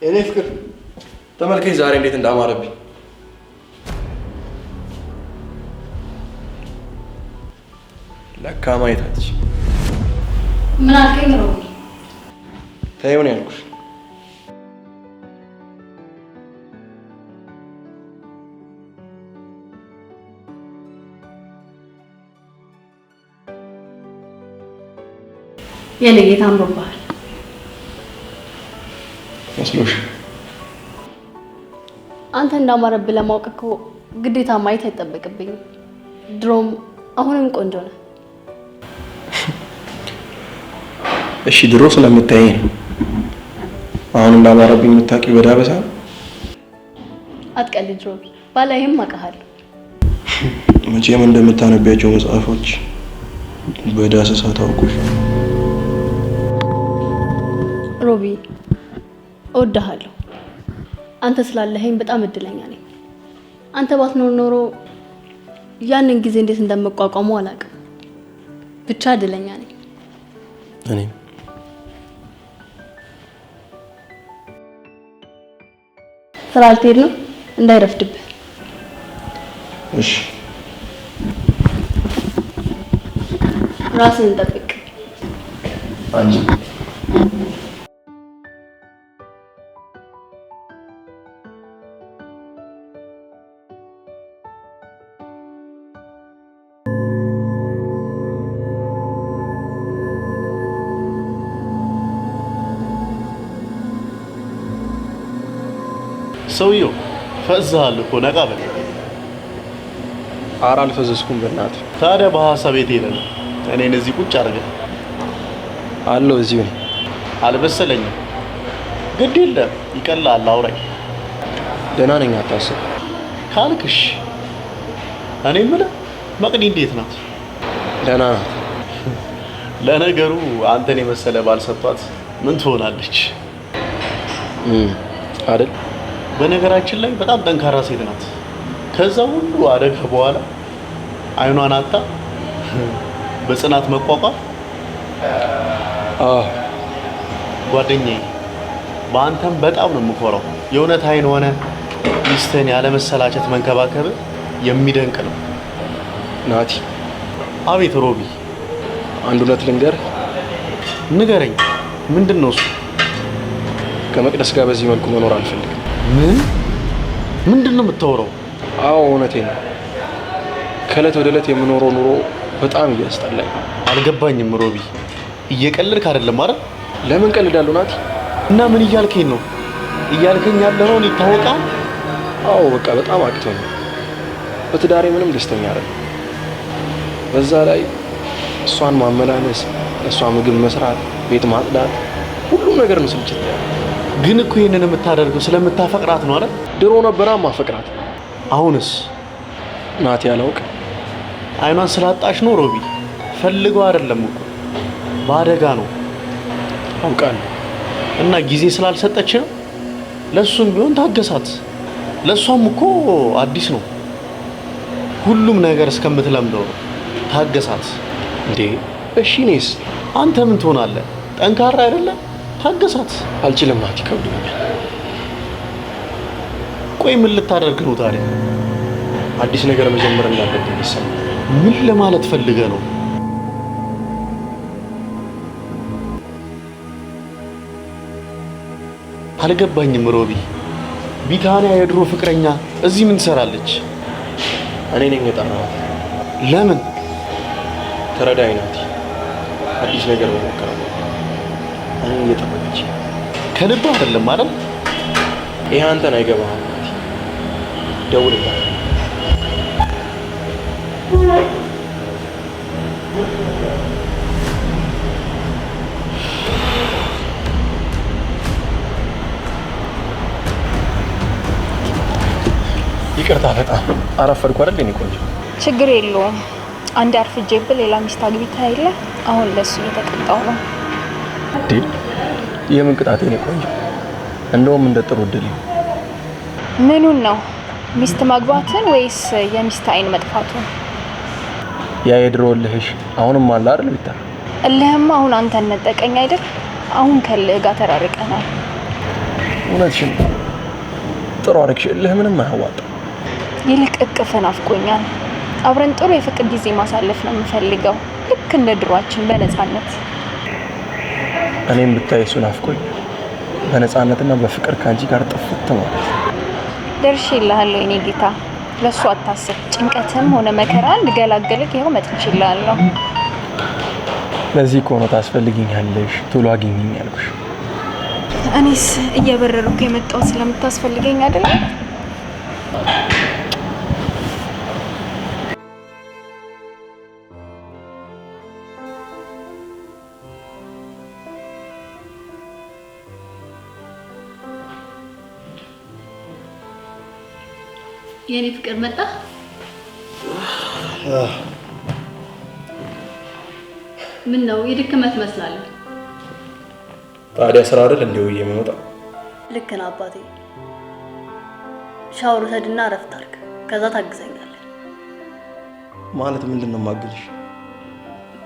እኔ ፍቅር ተመልከኝ ዛሬ እንዴት እንዳማረብኝ። ለካ ማየት አትችይም። ምን አልከኝ ሮቢ? ተይው ነው ያልኩሽ። የኔ ጌታ አምሮብሃል። መስሎሽ? አንተ እንዳማረብህ ለማወቅ እኮ ግዴታ ማየት አይጠበቅብኝም። ድሮም አሁንም ቆንጆ ነህ። እሺ ድሮ ስለምታየኝ ነው። አሁን እንዳማረብኝ የምታውቂው በዳበሳ ነው። አትቀልድ ሮቢ፣ ባላይም አውቃለሁ። መቼም እንደምታነቢያቸው መጽሐፎች በዳሰሳ ታውቁሽ። ሮቢ እወድሃለሁ። አንተ ስላለኸኝ በጣም እድለኛ ነኝ። አንተ ባትኖር ኖሮ ያንን ጊዜ እንዴት እንደምቋቋመው አላውቅም። ብቻ እድለኛ ነኝ። እኔም ስራ ልትሄድ ነው? እንዳይረፍድብህ። እሺ ራስህን ጠብቅ። አንቺ ሰውየው ፈዛሃል እኮ ነቃ በል። ኧረ አልፈዘዝኩም በእናትህ። ታዲያ በሐሳብ የት ሄደህ ነው? እኔን እዚህ ቁጭ አድርገህ አለው እዚሁ ነኝ። አልበሰለኝም። ግድ የለም ይቀላል፣ አውራኝ። ደህና ነኝ አታስብ። ካልክሽ እኔ የምልህ መቅዲ እንዴት ናት? ደህና ናት። ለነገሩ አንተን የመሰለ ባል ሰጥቷት ምን ትሆናለች አይደል? በነገራችን ላይ በጣም ጠንካራ ሴት ናት። ከዛ ሁሉ አደጋ በኋላ አይኗን አጣ በጽናት መቋቋም። ጓደኛዬ በአንተም በጣም ነው የምኮራው። የእውነት አይን ሆነ ሚስትህን ያለ መሰላቸት መንከባከብ የሚደንቅ ነው። ናቲ። አቤት ሮቢ። አንድ እውነት ልንገርህ። ንገረኝ። ምንድን ነው እሱ? ከመቅደስ ጋር በዚህ መልኩ መኖር አልፈልግም። ምንድን ነው የምታወራው? አዎ እውነቴን ነው። ከእለት ወደ እለት የምኖረው ኑሮ በጣም እያስጠላኝ። አልገባኝም ሮቢ። እየቀለድክ አይደለም አይደል? ለምን ቀልዳለሁ ናቲ? እና ምን እያልከኝ ነው? እያልከኝ ያለውን ይታወቃል። አዎ በቃ በጣም አቅቶኝ። በትዳሬ ምንም ደስተኛ አይደለም። በዛ ላይ እሷን ማመላለስ፣ እሷ ምግብ መስራት፣ ቤት ማጽዳት፣ ሁሉም ነገር ነው ስልችት ያለው። ግን እኮ ይሄንን የምታደርገው ስለምታፈቅራት ነው አይደል? ድሮ ነበራ ማፈቅራት። አሁንስ? ናቲ አላውቅ። አይኗን ስላጣሽ ነው ሮቢ። ፈልገው አይደለም እኮ በአደጋ ነው። አውቃለሁ። እና ጊዜ ስላልሰጠች ነው። ለሱም ቢሆን ታገሳት። ለሷም እኮ አዲስ ነው ሁሉም ነገር እስከምትለምደው ነው። ታገሳት። እንዴ እሺ እኔስ? አንተ ምን ትሆናለህ? ጠንካራ አይደለም? ታገሳት። አልችልም ናቲ፣ ከብዶኛል። ቆይ ምን ልታደርግ ነው ታዲያ? አዲስ ነገር መጀመር እንዳለብኝ ይሰማል። ምን ለማለት ፈልገህ ነው? አልገባኝም ሮቢ። ቢታንያ የድሮ ፍቅረኛ እዚህ ምን ትሰራለች? እኔ ነኝ የጠራኋት። ለምን? ተረዳኝ ናቲ። አዲስ ነገር መሞከር ነው። እኔ እየጠበቀች ከልብ አይደለም አይደል? ይሄ አንተን አይገባህም ናቲ። ደውልላት። ይቅርታ በጣም አረፈድኩ አይደል? እኔ ቆንጆ። ችግር የለውም። አንድ አርፍጄብህ ሌላ ሚስት አግብተህ አይደለ? አሁን ለሱ እየተቀጣው ነው። እንዴ የምን ቅጣቴ ነው ቆንጆ? እንደውም እንደ ጥሩ እድል። ምኑን ነው? ሚስት ማግባትን ወይስ የሚስት አይን መጥፋቱን? ያ የድሮ እልህሽ አሁንም አለ አይደል? ቢታ እልህማ አሁን አንተን ነጠቀኝ አይደል? አሁን ከልህ ጋር ተራርቀናል። እውነትሽን ጥሩ አደረግሽልህ። ምንም አያዋጣም። ይልቅ እቅፍ ናፍቆኛል። አብረን ጥሩ የፍቅር ጊዜ ማሳለፍ ነው የምፈልገው፣ ልክ እንደ ድሯችን በነፃነት። እኔም ብታይ እሱ ናፍቆኝ በነፃነትና በፍቅር ካንቺ ጋር ጥፍት ማለት ደርሼልሃለሁ የኔ ጌታ። ለሱ አታስብ። ጭንቀትም ሆነ መከራ እንድገላገልክ ይኸው መጥቼልሃለሁ። ለዚህ እኮ ነው ታስፈልጊኛለሽ፣ ቶሎ አግኝኝ ያልኩሽ። እኔስ እየበረርኩ የመጣው ስለምታስፈልገኝ አይደለም? የኔ ፍቅር መጣ። ምን ነው የድክመት መስላለህ? ታዲያ ስራ አይደል እንደው የመጣ? ልክ ነህ አባቴ። ሻወር ወሰድና እረፍት አድርግ፣ ከዛ ታግዘኛለህ። ማለት ምንድነው ማግልሽ?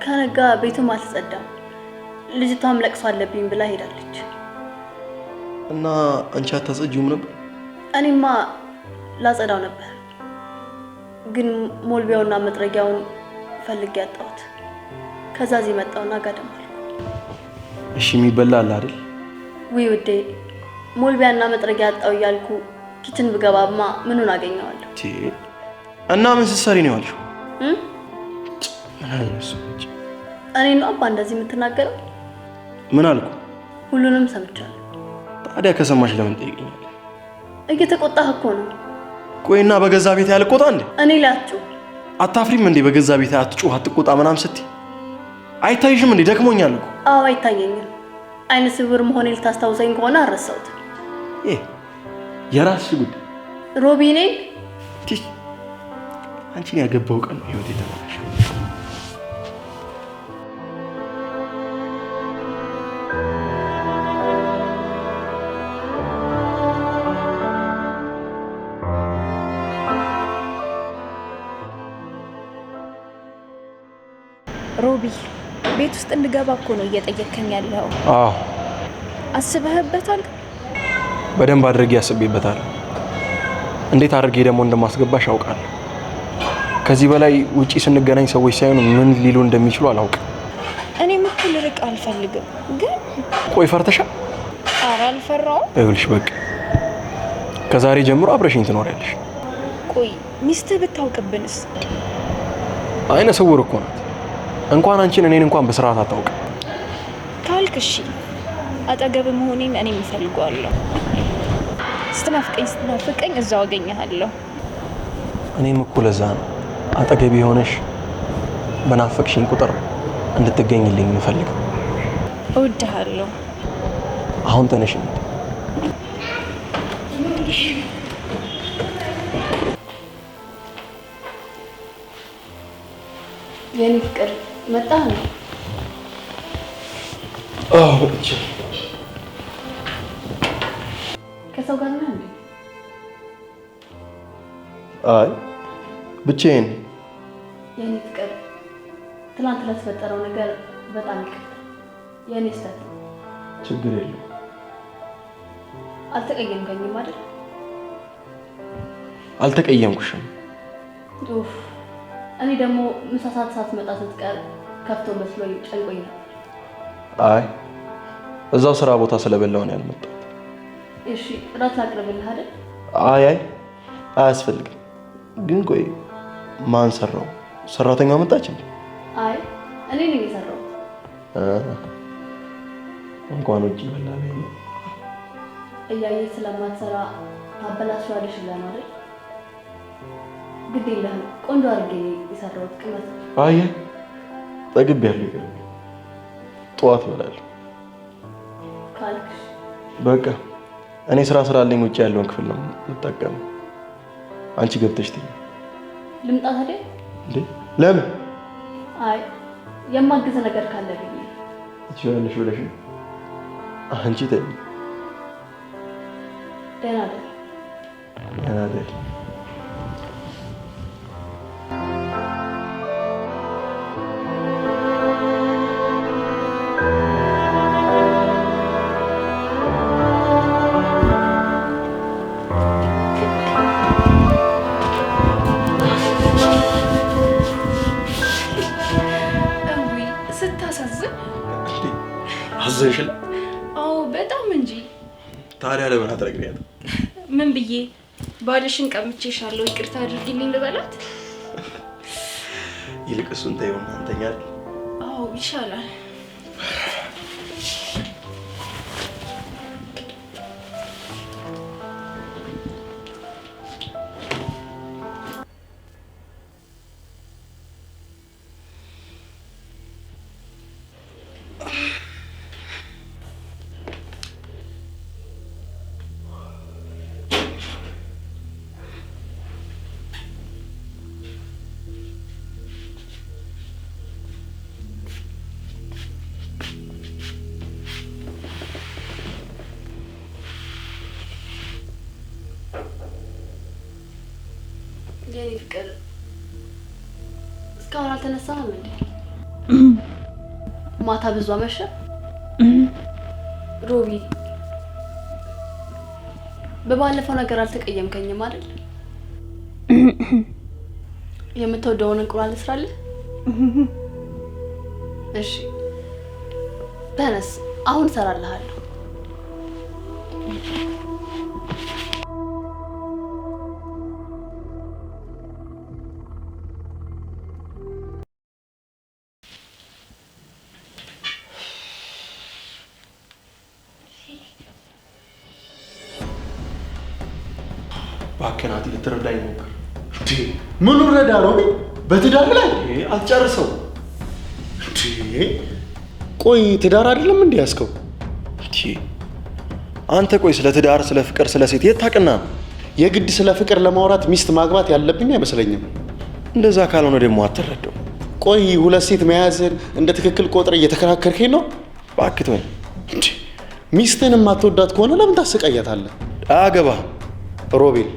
ከነጋ ቤቱም አልተጸዳም፣ ልጅቷም ለቅሶ አለብኝ ብላ ሄዳለች። እና አንቺ አታጸጂውም ነበር? እኔማ ላጸዳው ነበር፣ ግን ሞልቢያውና መጥረጊያውን ፈልጌ ያጣሁት። ከዛ እዚህ መጣውና ጋደም አልኩ። እሺ የሚበላ አለ አይደል? ውይ ውዴ፣ ሞልቢያና መጥረጊያ ያጣው እያልኩ ኪችን ብገባማ ምኑን አገኘዋለሁ? እና ምን ስትሰሪ ነው ያልሽው? እኔ ነው አባ እንደዚህ የምትናገረው? ምን አልኩ? ሁሉንም ሰምቻለሁ። ታዲያ ከሰማሽ ለምን ጠይቀኛለሽ? እየተቆጣህ እኮ ነው። ቆይና በገዛ ቤት ያልቆጣ እንዴ? እኔ ላችሁ አታፍሪም እንዴ? በገዛ ቤት አትጮህ አትቆጣ ምናምን ስትይ አይታይሽም እንዴ? ደክሞኛል እኮ። አዎ አይታየኝም። አይነ ስውር መሆኔ ልታስታውሰኝ ከሆነ አረሳሁት። የራስሽ ጉዳይ። ሮቢኔ አንቺን ያገባው ቀን ነው ህይወት የተባለሽ። ሮቢ ቤት ውስጥ እንድገባ እኮ ነው እየጠየከኝ ያለው። አዎ አስበህበታል? በደንብ አድርጌ አስቤበታል። እንዴት አድርጌ ደግሞ እንደማስገባሽ አውቃለሁ። ከዚህ በላይ ውጪ ስንገናኝ ሰዎች ሳይሆኑ ምን ሊሉ እንደሚችሉ አላውቅም። እኔም እኮ ልርቅ አልፈልግም፣ ግን ቆይ ፈርተሻል? ኧረ አልፈራውም። ይኸውልሽ በቃ ከዛሬ ጀምሮ አብረሽኝ ትኖሪያለሽ። ቆይ ሚስትህ ብታውቅብንስ? አይነ ስውር እኮ ናት። እንኳን አንቺን እኔን እንኳን በስርዓት አታውቅም። ካልክ እሺ፣ አጠገብ መሆኔን እኔም እፈልገዋለሁ። ስትናፍቀኝ እዛው አገኘሃለሁ። እኔም እኮ ለዛ ነው አጠገብ የሆነሽ በናፈቅሽኝ ቁጥር እንድትገኝልኝ የምፈልገው። እወድሃለሁ። አሁን ተነሽ። የኔ ፍቅር መጣ ነው? አዎ እቺ ከሰው ጋር ነህ እንዴ? አይ ብቻዬን። የኔ ፍቅር ትናንት ለተፈጠረው ነገር በጣም ይቅርታ። የኔ ስህተት። ችግር የለም። አልተቀየምከኝም አይደል? አልተቀየምኩሽም። ኡፍ እኔ ደግሞ ምሳ ሰዓት ሳትመጣ ስትቀር ከፍቶ መስሎኝ ጨንቆኝ ነበር። አይ እዛው ስራ ቦታ ስለበላው ነው ያልመጣሁት። እሺ እራት ላቅርብልህ አይደል? አይ አያስፈልግም። ግን ቆይ ማን ሰራው? ሰራተኛው መጣች እንዴ? አይ እኔ ነኝ የሰራሁት። እንኳን ውጪ በላኝ ነው። እያየህ ስለማትሰራ ታበላሽዋለሽ ብለህ ነው አይደል? ግድ የለህም። ቆንጆ አድርጌ የሰራሁት ቅመት። አይ ጠግቤያለሁ። ይገርም ጠዋት እበላለሁ ካልክሽ በቃ እኔ ስራ ስላለኝ ውጪ ያለውን ክፍል ነው የምጠቀመው። አንቺ ገብተሽ ትይ። ልምጣ ታዲያ? እንዴ ለምን? አይ የማግዝ ነገር ካለ ብዬ። እቺ ያለሽ ብለሽ አንቺ ተይ። ደህና ደር። ደህና ደር። አዘንሽል? አዎ በጣም እንጂ። ታዲያ ለምን አትረግሪያት? ምን ብዬ ባልሽን ቀምቼሻለሁ ይቅርታ አድርጊልኝ ልበላት? ይልቅ እሱን ተይውና አንተኛ አይደል? አዎ ይሻላል። የኔ ፍቅር እስካሁን አልተነሳህም እንዴ? ማታ ብዙ አመሸ? ሮቢ በባለፈው ነገር አልተቀየምከኝም አይደል? የምትወደውን እንቁላል ልስራልህ? እሺ ተነስ፣ አሁን እሰራልሃለሁ። ባከናት ልትረዳኝ ሞክር። ምን ረዳ ነው? በትዳር ላይ አትጨርሰው። ቆይ ትዳር አይደለም እንዴ ያስከው? አንተ ቆይ ስለ ትዳር፣ ስለ ፍቅር፣ ስለ ሴት የት ታውቅና? የግድ ስለ ፍቅር ለማውራት ሚስት ማግባት ያለብኝ አይመስለኝም። እንደዛ ካልሆነ ደግሞ አትረዳው። ቆይ ሁለት ሴት መያዝን እንደ ትክክል ቆጥረ እየተከራከርከኝ ነው? ባክቶኝ ሚስትህን የማትወዳት ከሆነ ለምን ታሰቃያታለህ? አያገባህም። ሮቤል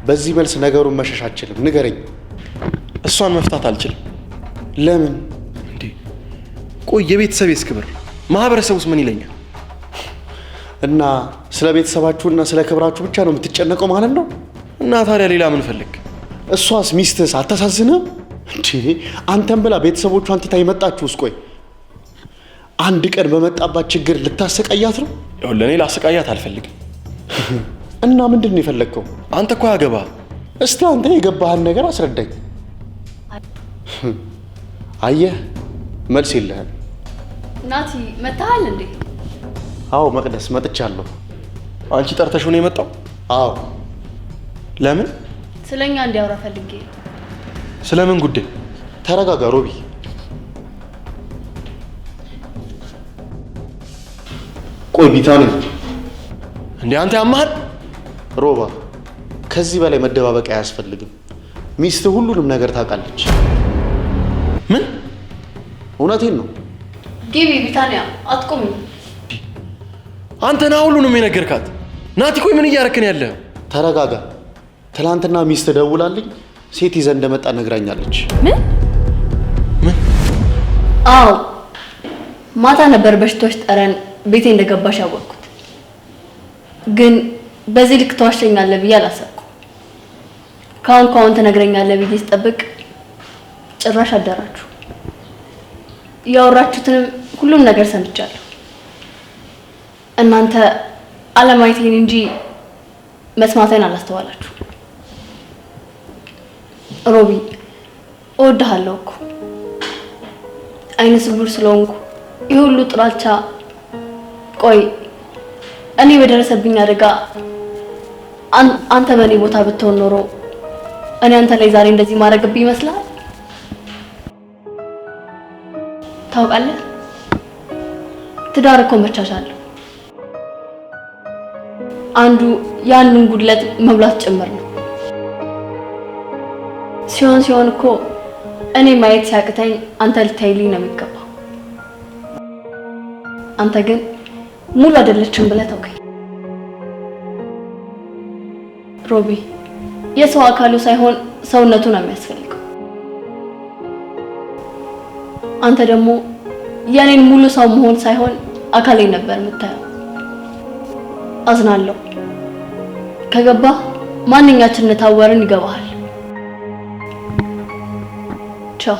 በዚህ መልስ ነገሩን መሸሽ አልችልም። ንገረኝ። እሷን መፍታት አልችልም። ለምን እንዴ? ቆይ የቤተሰቤስ ክብር፣ ማህበረሰቡስ ምን ይለኛል? እና ስለ ቤተሰባችሁና ስለ ክብራችሁ ብቻ ነው የምትጨነቀው ማለት ነው? እና ታዲያ ሌላ ምን ፈልግ? እሷስ ሚስትስ አታሳዝንም እንዴ? አንተም ብላ ቤተሰቦቿን ትታ የመጣችሁስ ቆይ አንድ ቀን በመጣባት ችግር ልታሰቃያት ነው? ለእኔ ላሰቃያት አልፈልግም። እና ምንድን ነው የፈለግከው? አንተ እኮ ያገባህ። እስቲ አንተ የገባህን ነገር አስረዳኝ። አየህ መልስ የለህም። ናቲ መታሃል እንዴ? አዎ መቅደስ መጥቻለሁ። አንቺ ጠርተሽው ነው የመጣው? አዎ። ለምን? ስለኛ እንዲያወራ ፈልጌ። ስለምን ጉዳይ? ተረጋጋ ሮቢ። ቆይ ቢታኒ እንዴ አንተ ያማሃል? ሮባ ከዚህ በላይ መደባበቅ አያስፈልግም። ሚስት ሁሉንም ነገር ታውቃለች። ምን? እውነቴን ነው። ግቢ ቢታንያ፣ አትቆሚ። አንተ ና ሁሉንም የነገርካት። ናቲ ቆይ ምን እያረክን ያለ? ተረጋጋ። ትናንትና ሚስት ደውላልኝ ሴት ይዘህ እንደመጣ ነግራኛለች። ምን? አዎ ማታ ነበር በሽቶች ጠረን ቤቴ እንደገባሽ ያወቅኩት። ግን በዚህ ልክ ተዋሸኛለህ ብዬ አላሰብኩም። ካሁን ትነግረኛለህ ብዬ ስጠብቅ ጭራሽ አደራችሁ። ያወራችሁትንም ሁሉም ነገር ሰምቻለሁ። እናንተ አለማየቴን እንጂ መስማቴን አላስተዋላችሁ። ሮቢ እወድሃለሁ እኮ አይነ ስውር ስለሆንኩ ይህ ሁሉ ጥላቻ። ቆይ እኔ በደረሰብኝ አደጋ አንተ በእኔ ቦታ ብትሆን ኖሮ እኔ አንተ ላይ ዛሬ እንደዚህ ማድረግብኝ ይመስላል? ታውቃለህ ትዳር እኮ መቻቻል አንዱ ያንን ጉድለት መብላት ጭምር ነው። ሲሆን እኮ እኔ ማየት ሲያቅተኝ አንተ ልታይልኝ ነው የሚገባው። አንተ ግን ሙሉ አይደለችም ብለህ ተውከኝ። ሮቢ የሰው አካሉ ሳይሆን ሰውነቱ ነው የሚያስፈልገው። አንተ ደግሞ የኔን ሙሉ ሰው መሆን ሳይሆን አካሌን ነበር የምታየው። አዝናለሁ። ከገባህ ማንኛችን ታወርን ይገባሃል። ቻው